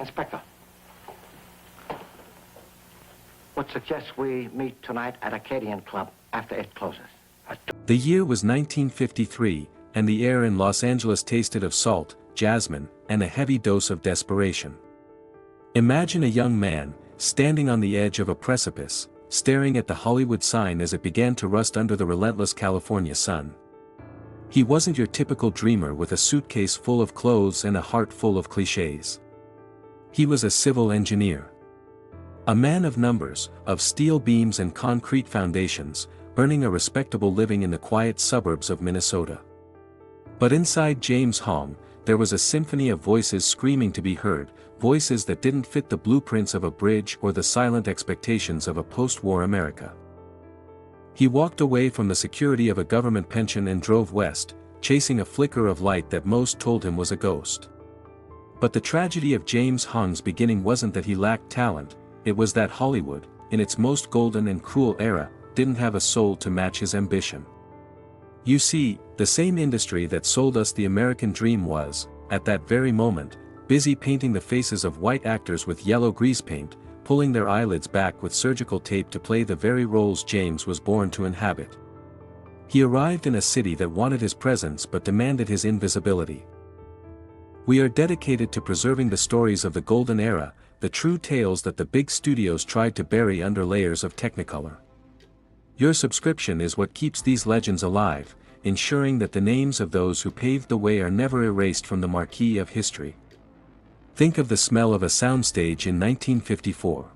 Inspector, would suggest we meet tonight at Acadian Club after it closes. The year was 1953, and the air in Los Angeles tasted of salt, jasmine, and a heavy dose of desperation. Imagine a young man, standing on the edge of a precipice, staring at the Hollywood sign as it began to rust under the relentless California sun. He wasn't your typical dreamer with a suitcase full of clothes and a heart full of clichés. He was a civil engineer. A man of numbers, of steel beams and concrete foundations, earning a respectable living in the quiet suburbs of Minnesota. But inside James Hong, there was a symphony of voices screaming to be heard, voices that didn't fit the blueprints of a bridge or the silent expectations of a post-war America. He walked away from the security of a government pension and drove west, chasing a flicker of light that most told him was a ghost. But the tragedy of James Hong's beginning wasn't that he lacked talent, it was that Hollywood, in its most golden and cruel era, didn't have a soul to match his ambition. You see, the same industry that sold us the American dream was, at that very moment, busy painting the faces of white actors with yellow grease paint, pulling their eyelids back with surgical tape to play the very roles James was born to inhabit. He arrived in a city that wanted his presence but demanded his invisibility. We are dedicated to preserving the stories of the golden era, the true tales that the big studios tried to bury under layers of Technicolor. Your subscription is what keeps these legends alive, ensuring that the names of those who paved the way are never erased from the marquee of history. Think of the smell of a soundstage in 1954.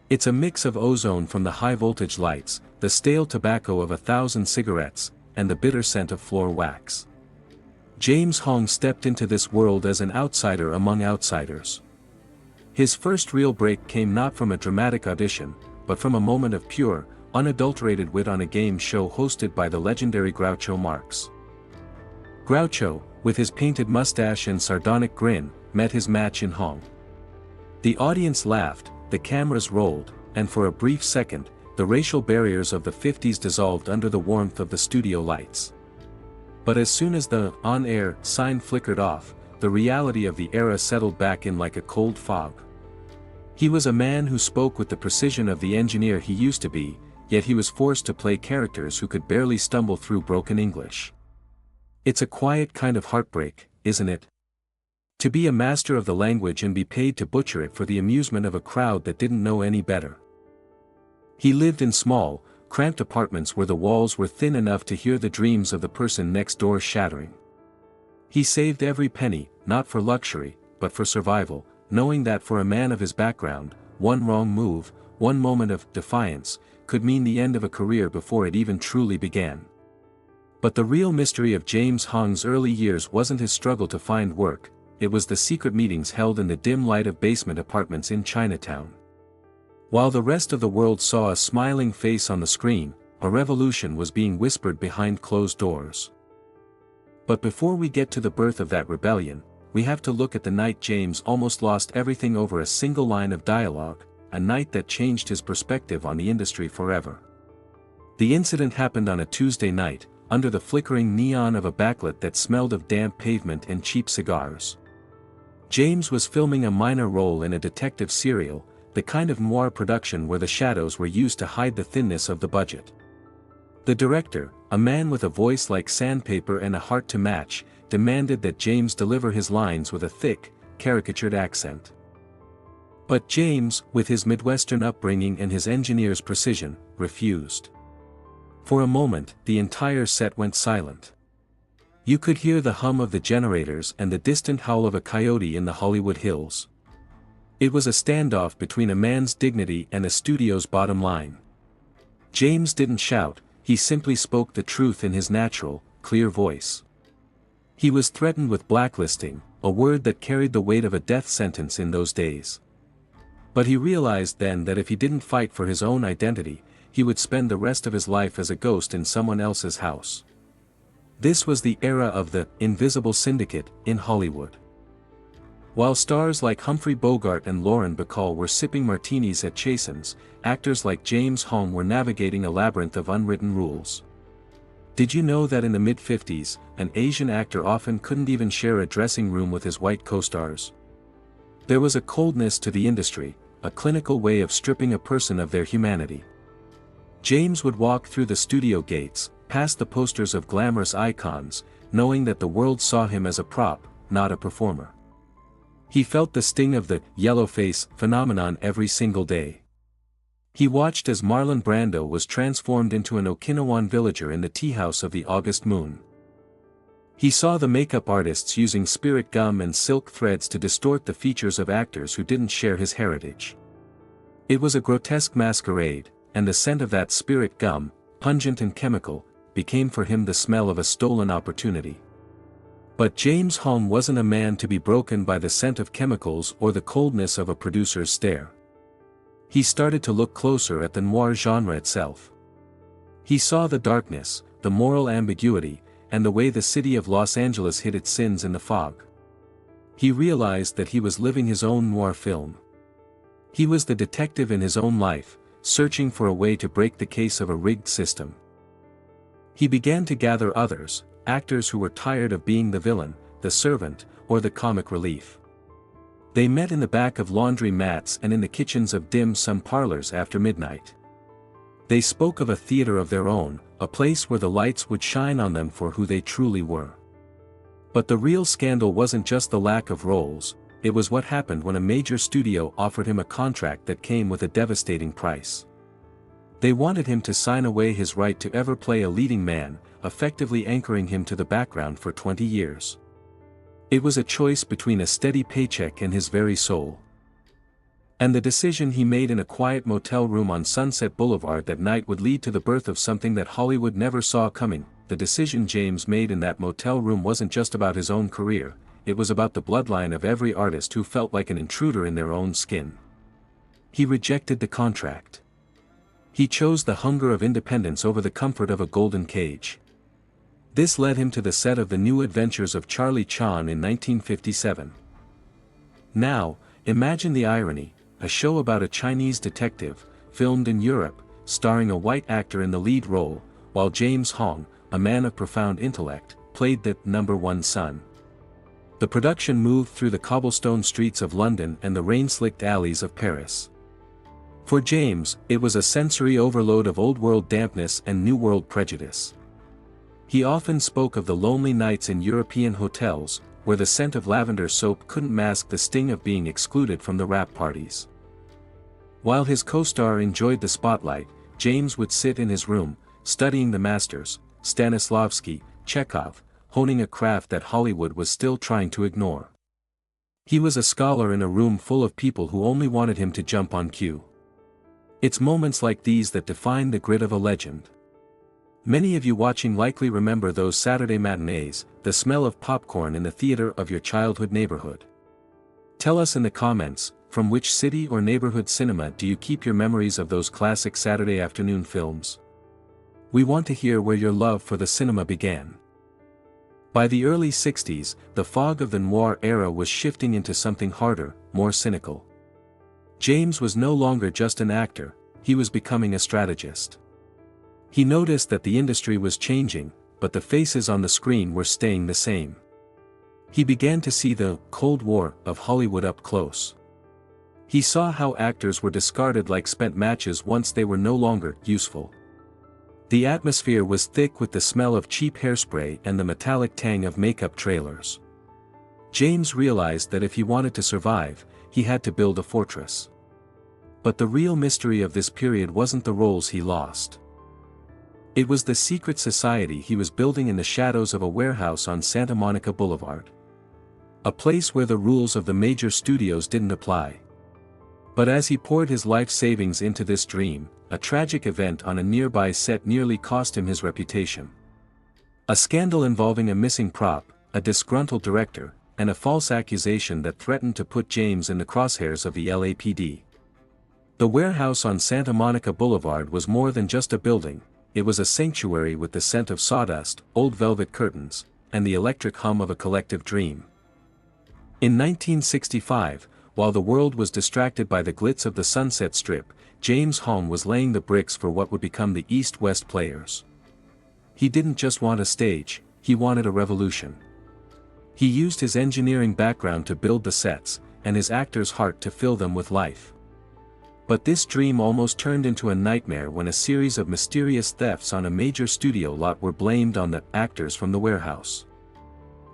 It's a mix of ozone from the high-voltage lights, the stale tobacco of 1,000 cigarettes, and the bitter scent of floor wax. James Hong stepped into this world as an outsider among outsiders. His first real break came not from a dramatic audition, but from a moment of pure, unadulterated wit on a game show hosted by the legendary Groucho Marx. Groucho, with his painted mustache and sardonic grin, met his match in Hong. The audience laughed, the cameras rolled, and for a brief second, the racial barriers of the 50s dissolved under the warmth of the studio lights. But as soon as the on-air sign flickered off, the reality of the era settled back in like a cold fog. He was a man who spoke with the precision of the engineer he used to be, yet he was forced to play characters who could barely stumble through broken English. It's a quiet kind of heartbreak, isn't it? To be a master of the language and be paid to butcher it for the amusement of a crowd that didn't know any better. He lived in small, cramped apartments where the walls were thin enough to hear the dreams of the person next door shattering. He saved every penny, not for luxury, but for survival, knowing that for a man of his background, one wrong move, one moment of defiance, could mean the end of a career before it even truly began. But the real mystery of James Hong's early years wasn't his struggle to find work, it was the secret meetings held in the dim light of basement apartments in Chinatown. While the rest of the world saw a smiling face on the screen, a revolution was being whispered behind closed doors. But before we get to the birth of that rebellion, we have to look at the night James almost lost everything over a single line of dialogue, a night that changed his perspective on the industry forever. The incident happened on a Tuesday night, under the flickering neon of a backlit that smelled of damp pavement and cheap cigars. James was filming a minor role in a detective serial, the kind of noir production where the shadows were used to hide the thinness of the budget. The director, a man with a voice like sandpaper and a heart to match, demanded that James deliver his lines with a thick, caricatured accent. But James, with his Midwestern upbringing and his engineer's precision, refused. For a moment, the entire set went silent. You could hear the hum of the generators and the distant howl of a coyote in the Hollywood hills. It was a standoff between a man's dignity and a studio's bottom line. James didn't shout, he simply spoke the truth in his natural, clear voice. He was threatened with blacklisting, a word that carried the weight of a death sentence in those days. But he realized then that if he didn't fight for his own identity, he would spend the rest of his life as a ghost in someone else's house. This was the era of the invisible syndicate in Hollywood. While stars like Humphrey Bogart and Lauren Bacall were sipping martinis at Chasen's, actors like James Hong were navigating a labyrinth of unwritten rules. Did you know that in the mid-50s, an Asian actor often couldn't even share a dressing room with his white co-stars? There was a coldness to the industry, a clinical way of stripping a person of their humanity. James would walk through the studio gates, past the posters of glamorous icons, knowing that the world saw him as a prop, not a performer. He felt the sting of the Yellowface phenomenon every single day. He watched as Marlon Brando was transformed into an Okinawan villager in the tea house of the August moon. He saw the makeup artists using spirit gum and silk threads to distort the features of actors who didn't share his heritage. It was a grotesque masquerade, and the scent of that spirit gum, pungent and chemical, became for him the smell of a stolen opportunity. But James Hong wasn't a man to be broken by the scent of chemicals or the coldness of a producer's stare. He started to look closer at the noir genre itself. He saw the darkness, the moral ambiguity, and the way the city of Los Angeles hid its sins in the fog. He realized that he was living his own noir film. He was the detective in his own life, searching for a way to break the case of a rigged system. He began to gather others, actors who were tired of being the villain, the servant, or the comic relief. They met in the back of laundry mats and in the kitchens of dim-sum parlors after midnight. They spoke of a theater of their own, a place where the lights would shine on them for who they truly were. But the real scandal wasn't just the lack of roles, it was what happened when a major studio offered him a contract that came with a devastating price. They wanted him to sign away his right to ever play a leading man, effectively anchoring him to the background for 20 years. It was a choice between a steady paycheck and his very soul. And the decision he made in a quiet motel room on Sunset Boulevard that night would lead to the birth of something that Hollywood never saw coming. The decision James made in that motel room wasn't just about his own career, it was about the bloodline of every artist who felt like an intruder in their own skin. He rejected the contract. He chose the hunger of independence over the comfort of a golden cage. This led him to the set of The New Adventures of Charlie Chan in 1957. Now, imagine the irony, a show about a Chinese detective, filmed in Europe, starring a white actor in the lead role, while James Hong, a man of profound intellect, played the number one son. The production moved through the cobblestone streets of London and the rain-slicked alleys of Paris. For James, it was a sensory overload of old-world dampness and new-world prejudice. He often spoke of the lonely nights in European hotels, where the scent of lavender soap couldn't mask the sting of being excluded from the wrap parties. While his co-star enjoyed the spotlight, James would sit in his room, studying the masters, Stanislavski, Chekhov, honing a craft that Hollywood was still trying to ignore. He was a scholar in a room full of people who only wanted him to jump on cue. It's moments like these that define the grit of a legend. Many of you watching likely remember those Saturday matinees, the smell of popcorn in the theater of your childhood neighborhood. Tell us in the comments, from which city or neighborhood cinema do you keep your memories of those classic Saturday afternoon films? We want to hear where your love for the cinema began. By the early 60s, the fog of the noir era was shifting into something harder, more cynical. James was no longer just an actor, he was becoming a strategist. He noticed that the industry was changing, but the faces on the screen were staying the same. He began to see the Cold War of Hollywood up close. He saw how actors were discarded like spent matches once they were no longer useful. The atmosphere was thick with the smell of cheap hairspray and the metallic tang of makeup trailers. James realized that if he wanted to survive, he had to build a fortress. But the real mystery of this period wasn't the roles he lost. It was the secret society he was building in the shadows of a warehouse on Santa Monica Boulevard. A place where the rules of the major studios didn't apply. But as he poured his life savings into this dream, a tragic event on a nearby set nearly cost him his reputation. A scandal involving a missing prop, a disgruntled director, and a false accusation that threatened to put James in the crosshairs of the LAPD. The warehouse on Santa Monica Boulevard was more than just a building, it was a sanctuary with the scent of sawdust, old velvet curtains, and the electric hum of a collective dream. In 1965, while the world was distracted by the glitz of the Sunset Strip, James Hong was laying the bricks for what would become the East-West Players. He didn't just want a stage, he wanted a revolution. He used his engineering background to build the sets, and his actors' heart to fill them with life. But this dream almost turned into a nightmare when a series of mysterious thefts on a major studio lot were blamed on the actors from the warehouse.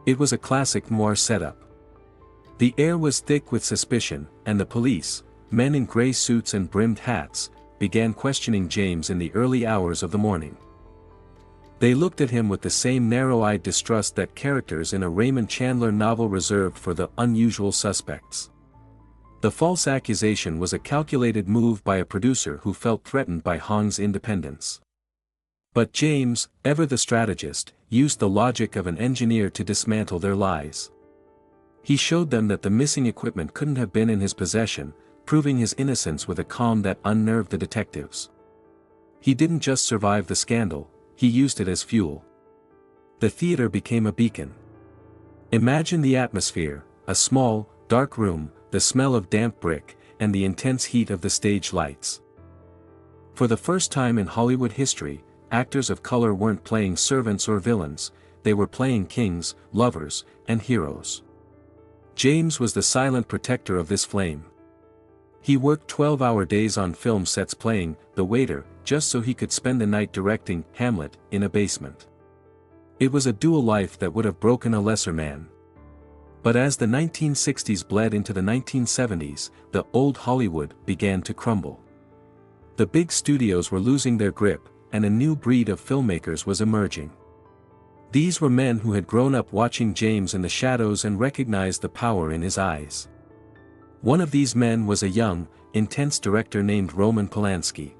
It was a classic noir setup. The air was thick with suspicion, and the police, men in gray suits and brimmed hats, began questioning James in the early hours of the morning. They looked at him with the same narrow-eyed distrust that characters in a Raymond Chandler novel reserved for the unusual suspects. The false accusation was a calculated move by a producer who felt threatened by Hong's independence. But James, ever the strategist, used the logic of an engineer to dismantle their lies. He showed them that the missing equipment couldn't have been in his possession, proving his innocence with a calm that unnerved the detectives. He didn't just survive the scandal, he used it as fuel. The theater became a beacon. Imagine the atmosphere: a small, dark room, the smell of damp brick, and the intense heat of the stage lights. For the first time in Hollywood history, actors of color weren't playing servants or villains, they were playing kings, lovers, and heroes. James was the silent protector of this flame. He worked 12-hour days on film sets playing the waiter, just so he could spend the night directing Hamlet in a basement. It was a dual life that would have broken a lesser man. But as the 1960s bled into the 1970s, the old Hollywood began to crumble. The big studios were losing their grip, and a new breed of filmmakers was emerging. These were men who had grown up watching James in the shadows and recognized the power in his eyes. One of these men was a young, intense director named Roman Polanski.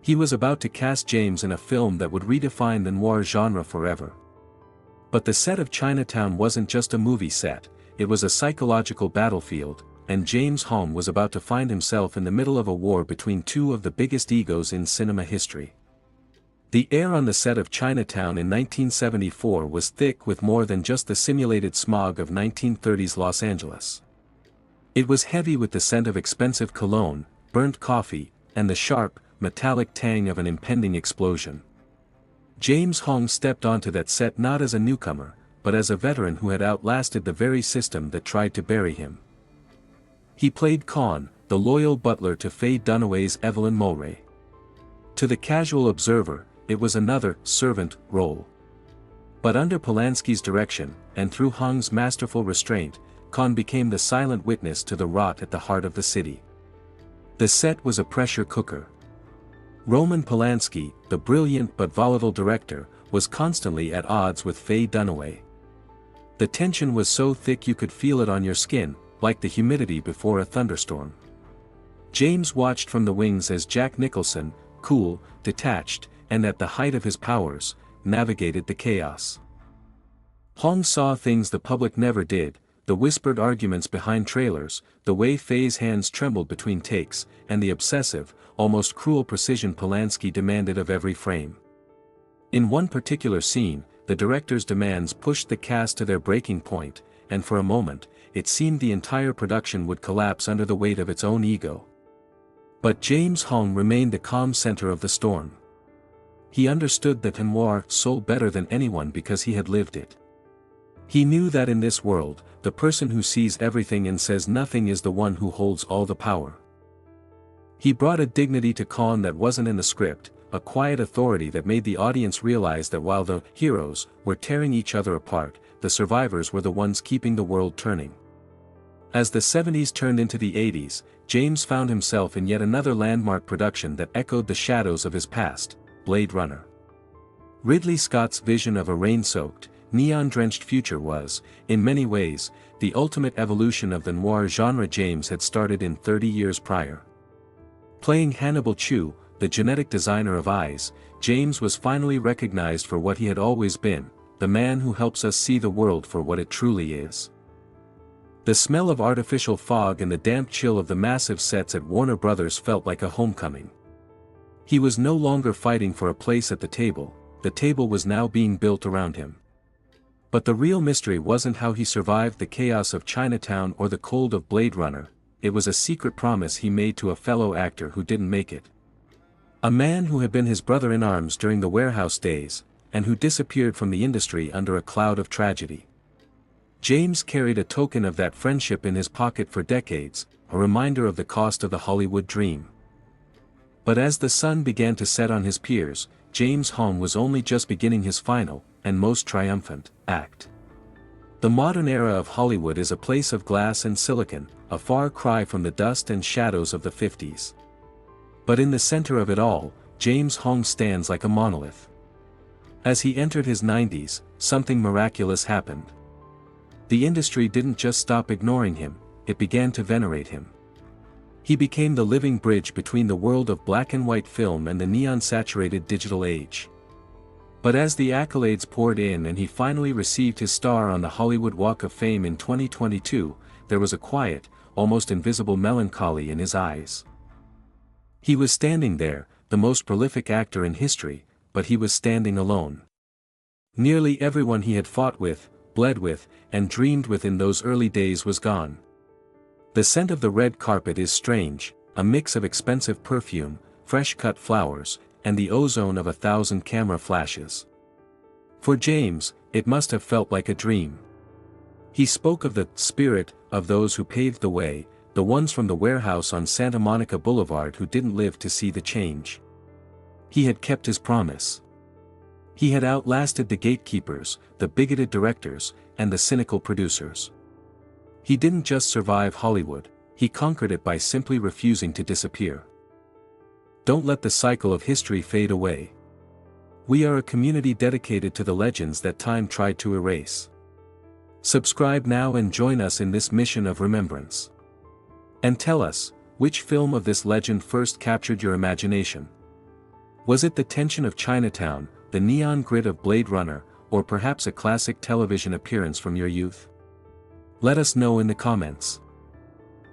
He was about to cast James in a film that would redefine the noir genre forever. But the set of Chinatown wasn't just a movie set, it was a psychological battlefield, and James Hong was about to find himself in the middle of a war between two of the biggest egos in cinema history. The air on the set of Chinatown in 1974 was thick with more than just the simulated smog of 1930s Los Angeles. It was heavy with the scent of expensive cologne, burnt coffee, and the sharp, metallic tang of an impending explosion. James Hong stepped onto that set not as a newcomer, but as a veteran who had outlasted the very system that tried to bury him. He played Con, the loyal butler to Faye Dunaway's Evelyn Mulray. To the casual observer, it was another servant role. But under Polanski's direction, and through Hong's masterful restraint, Con became the silent witness to the rot at the heart of the city. The set was a pressure cooker. Roman Polanski, the brilliant but volatile director, was constantly at odds with Faye Dunaway. The tension was so thick you could feel it on your skin, like the humidity before a thunderstorm. James watched from the wings as Jack Nicholson, cool, detached, and at the height of his powers, navigated the chaos. Hong saw things the public never did: the whispered arguments behind trailers, the way Faye's hands trembled between takes, and the obsessive, almost cruel precision Polanski demanded of every frame. In one particular scene, the director's demands pushed the cast to their breaking point, and for a moment, it seemed the entire production would collapse under the weight of its own ego. But James Hong remained the calm center of the storm. He understood the noir soul better than anyone because he had lived it. He knew that in this world, the person who sees everything and says nothing is the one who holds all the power. He brought a dignity to Con that wasn't in the script, a quiet authority that made the audience realize that while the heroes were tearing each other apart, the survivors were the ones keeping the world turning. As the 70s turned into the 80s, James found himself in yet another landmark production that echoed the shadows of his past: Blade Runner. Ridley Scott's vision of a rain-soaked, neon-drenched future was, in many ways, the ultimate evolution of the noir genre James had started in 30 years prior. Playing Hannibal Chu, the genetic designer of eyes, James was finally recognized for what he had always been: the man who helps us see the world for what it truly is. The smell of artificial fog and the damp chill of the massive sets at Warner Brothers felt like a homecoming. He was no longer fighting for a place at the table was now being built around him. But the real mystery wasn't how he survived the chaos of Chinatown or the cold of Blade Runner, it was a secret promise he made to a fellow actor who didn't make it. A man who had been his brother in arms during the warehouse days, and who disappeared from the industry under a cloud of tragedy. James carried a token of that friendship in his pocket for decades, a reminder of the cost of the Hollywood dream. But as the sun began to set on his peers, James Hong was only just beginning his final, and most triumphant, act. The modern era of Hollywood is a place of glass and silicon, a far cry from the dust and shadows of the 50s. But in the center of it all, James Hong stands like a monolith. As he entered his 90s, something miraculous happened. The industry didn't just stop ignoring him, it began to venerate him. He became the living bridge between the world of black and white film and the neon-saturated digital age. But as the accolades poured in and he finally received his star on the Hollywood Walk of Fame in 2022, there was a quiet, almost invisible melancholy in his eyes. He was standing there, the most prolific actor in history, but he was standing alone. Nearly everyone he had fought with, bled with, and dreamed with in those early days was gone. The scent of the red carpet is strange, a mix of expensive perfume, fresh-cut flowers, and the ozone of 1,000 camera flashes. For James, it must have felt like a dream. He spoke of the spirit of those who paved the way, the ones from the warehouse on Santa Monica Boulevard who didn't live to see the change. He had kept his promise. He had outlasted the gatekeepers, the bigoted directors, and the cynical producers. He didn't just survive Hollywood, he conquered it by simply refusing to disappear. Don't let the cycle of history fade away. We are a community dedicated to the legends that time tried to erase. Subscribe now and join us in this mission of remembrance. And tell us, which film of this legend first captured your imagination? Was it the tension of Chinatown, the neon grid of Blade Runner, or perhaps a classic television appearance from your youth? Let us know in the comments.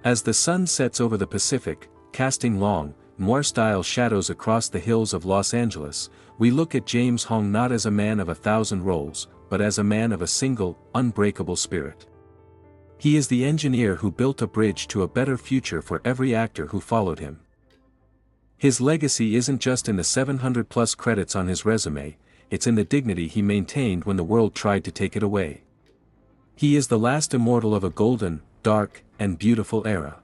As the sun sets over the Pacific, casting long, noir-style shadows across the hills of Los Angeles, we look at James Hong not as a man of 1,000 roles, but as a man of a single, unbreakable spirit. He is the engineer who built a bridge to a better future for every actor who followed him. His legacy isn't just in the 700+ credits on his resume, it's in the dignity he maintained when the world tried to take it away. He is the last immortal of a golden, dark, and beautiful era.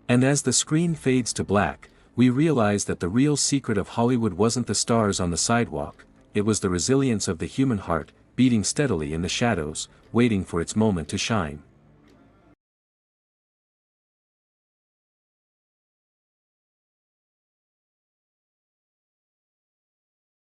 And as the screen fades to black, we realize that the real secret of Hollywood wasn't the stars on the sidewalk, it was the resilience of the human heart, beating steadily in the shadows, waiting for its moment to shine.